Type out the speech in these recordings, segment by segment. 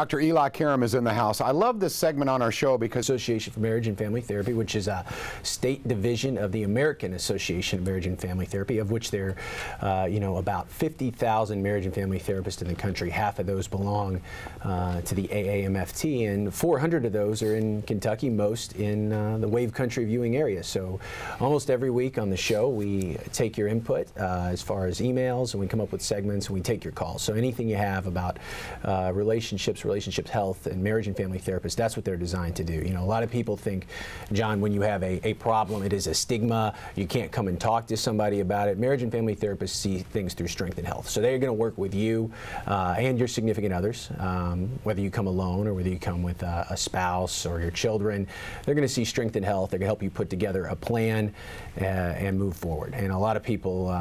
Dr. Eli Karam is in the house. I love this segment on our show because Association for Marriage and Family Therapy, which is a state division of the American Association of Marriage and Family Therapy, of which there are, about 50,000 marriage and family therapists in the country. Half of those belong to the AAMFT, and 400 of those are in Kentucky, most in the Wave Country viewing area. So almost every week on the show, we take your input as far as emails, and we come up with segments, and we take your calls. So anything you have about relationships, health, and marriage and family therapists, that's what they're designed to do. You know, a lot of people think, John, when you have a problem, it is a stigma. You can't come and talk to somebody about it. Marriage and family therapists see things through strength and health. So they're going to work with you and your significant others, whether you come alone or whether you come with a spouse or your children. They're going to see strength and health. They're going to help you put together a plan and move forward. And a lot of people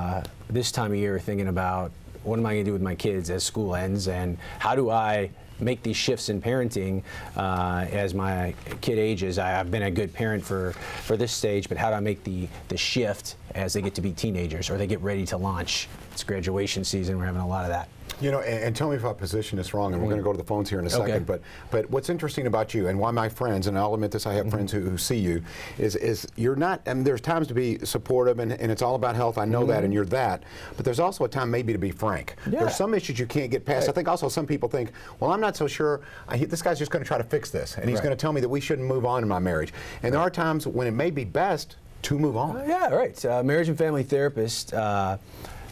this time of year are thinking about, what am I going to do with my kids as school ends, and how do I make these shifts in parenting as my kid ages? I've been a good parent for this stage, but how do I make the shift as they get to be teenagers or they get ready to launch? It's graduation season. We're having a lot of that. You know, and tell me if I position this wrong, and we're going to go to the phones here in a second, but what's interesting about you, and why my friends, and I'll admit this, I have friends who see you, is you're not, I mean, there's times to be supportive, and it's all about health, I know that, and you're that, but there's also a time maybe to be frank. Yeah. There's some issues you can't get past. I think also some people think, well, I'm not so sure, this guy's just going to try to fix this, and he's going to tell me that we shouldn't move on in my marriage. And there are times when it may be best to move on. Yeah, right. Marriage and family therapist,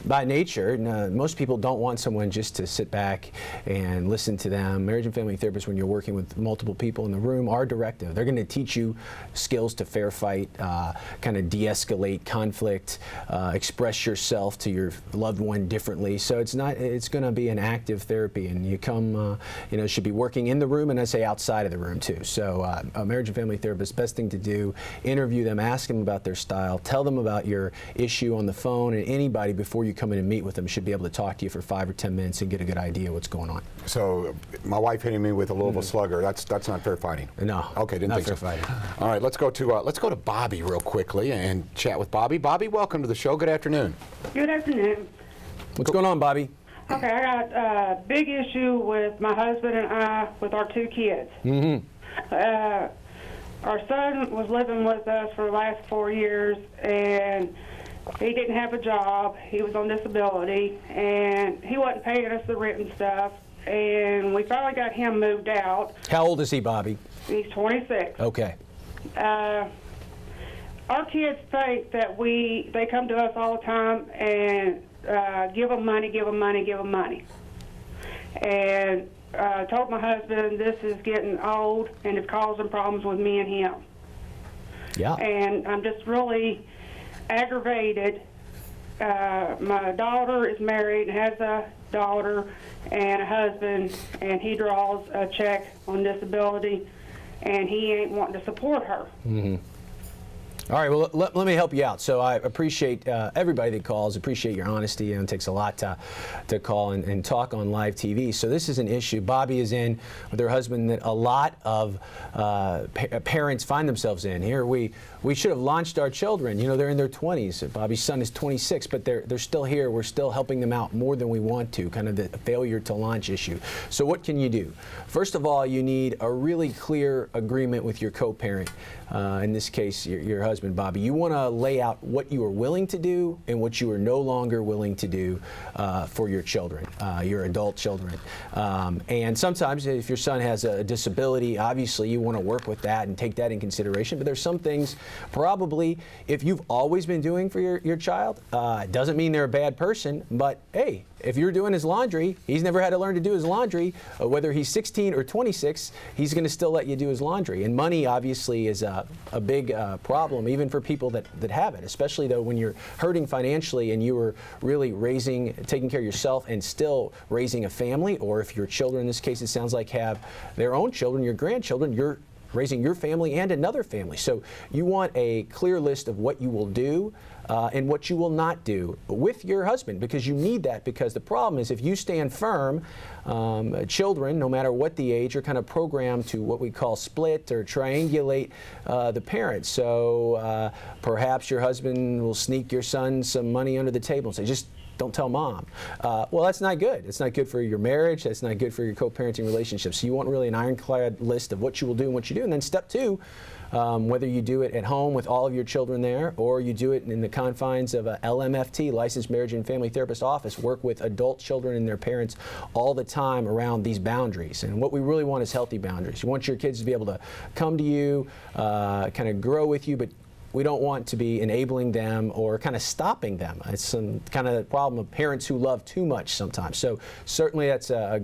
by nature, most people don't want someone just to sit back and listen to them. Marriage and family therapists, when you're working with multiple people in the room, are directive. They're going to teach you skills to fair fight, kind of de-escalate conflict, express yourself to your loved one differently. So it's going to be an active therapy, and you come, should be working in the room, and I say outside of the room too. So a marriage and family therapist, best thing to do, interview them, ask them about their style, tell them about your issue on the phone, and anybody before you come in and meet with them should be able to talk to you for 5 or 10 minutes and get a good idea what's going on. So my wife hitting me with a Louisville slugger, that's not fair fighting. No. Okay, didn't think so. Fair fighting. All right, let's go to Bobby real quickly and chat with Bobby. Bobby, welcome to the show. Good afternoon. Good afternoon. What's going on, Bobby? Okay, I got a big issue with my husband and I with our 2 kids. Our son was living with us for the last 4 years, and he didn't have a job. He was on disability, and he wasn't paying us the rent and stuff. And we finally got him moved out. How old is he, Bobby? He's 26. Okay. Our kids think that they come to us all the time and give them money, give them money, give them money. And I told my husband this is getting old and it's causing problems with me and him. Yeah. And I'm just really aggravated. My daughter is married and has a daughter and a husband, and he draws a check on disability, and he ain't wanting to support her. All right, well, let me help you out. So I appreciate everybody that calls, appreciate your honesty, and it takes a lot to call and talk on live TV. So this is an issue. Bobby is in with her husband that a lot of parents find themselves in. Here, we should have launched our children. You know, they're in their 20s. Bobby's son is 26, but they're still here. We're still helping them out more than we want to, kind of the failure to launch issue. So what can you do? First of all, you need a really clear agreement with your co-parent. In this case, your husband, Bobby. You want to lay out what you are willing to do and what you are no longer willing to do for your children, your adult children. And sometimes if your son has a disability, obviously you want to work with that and take that in consideration. But there's some things probably if you've always been doing for your child, it doesn't mean they're a bad person, but hey, if you're doing his laundry, he's never had to learn to do his laundry. Whether he's 16 or 26, he's going to still let you do his laundry. And money obviously is a big problem, even for people that have it, especially though when you're hurting financially and you were really taking care of yourself and still raising a family, or if your children, in this case it sounds like, have their own children, your grandchildren, you're raising your family and another family. So you want a clear list of what you will do and what you will not do with your husband, because you need that. Because the problem is if you stand firm, children, no matter what the age, are kind of programmed to what we call split or triangulate the parents. So perhaps your husband will sneak your son some money under the table and say, just don't tell mom. Well, that's not good. It's not good for your marriage. That's not good for your co-parenting relationship. So you want really an ironclad list of what you will do and what you do. And then step 2, whether you do it at home with all of your children there, or you do it in the confines of a LMFT, Licensed Marriage and Family Therapist office, work with adult children and their parents all the time around these boundaries. And what we really want is healthy boundaries. You want your kids to be able to come to you, kind of grow with you, but we don't want to be enabling them or kind of stopping them. It's some kind of problem of parents who love too much sometimes. So certainly that's a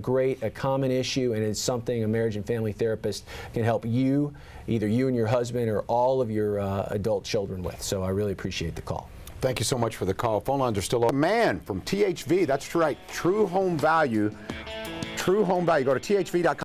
common issue, and it's something a marriage and family therapist can help you, either you and your husband or all of your adult children with. So I really appreciate the call. Thank you so much for the call. Phone lines are still open. Man from THV, that's right, True Home Value. True Home Value. Go to thv.com.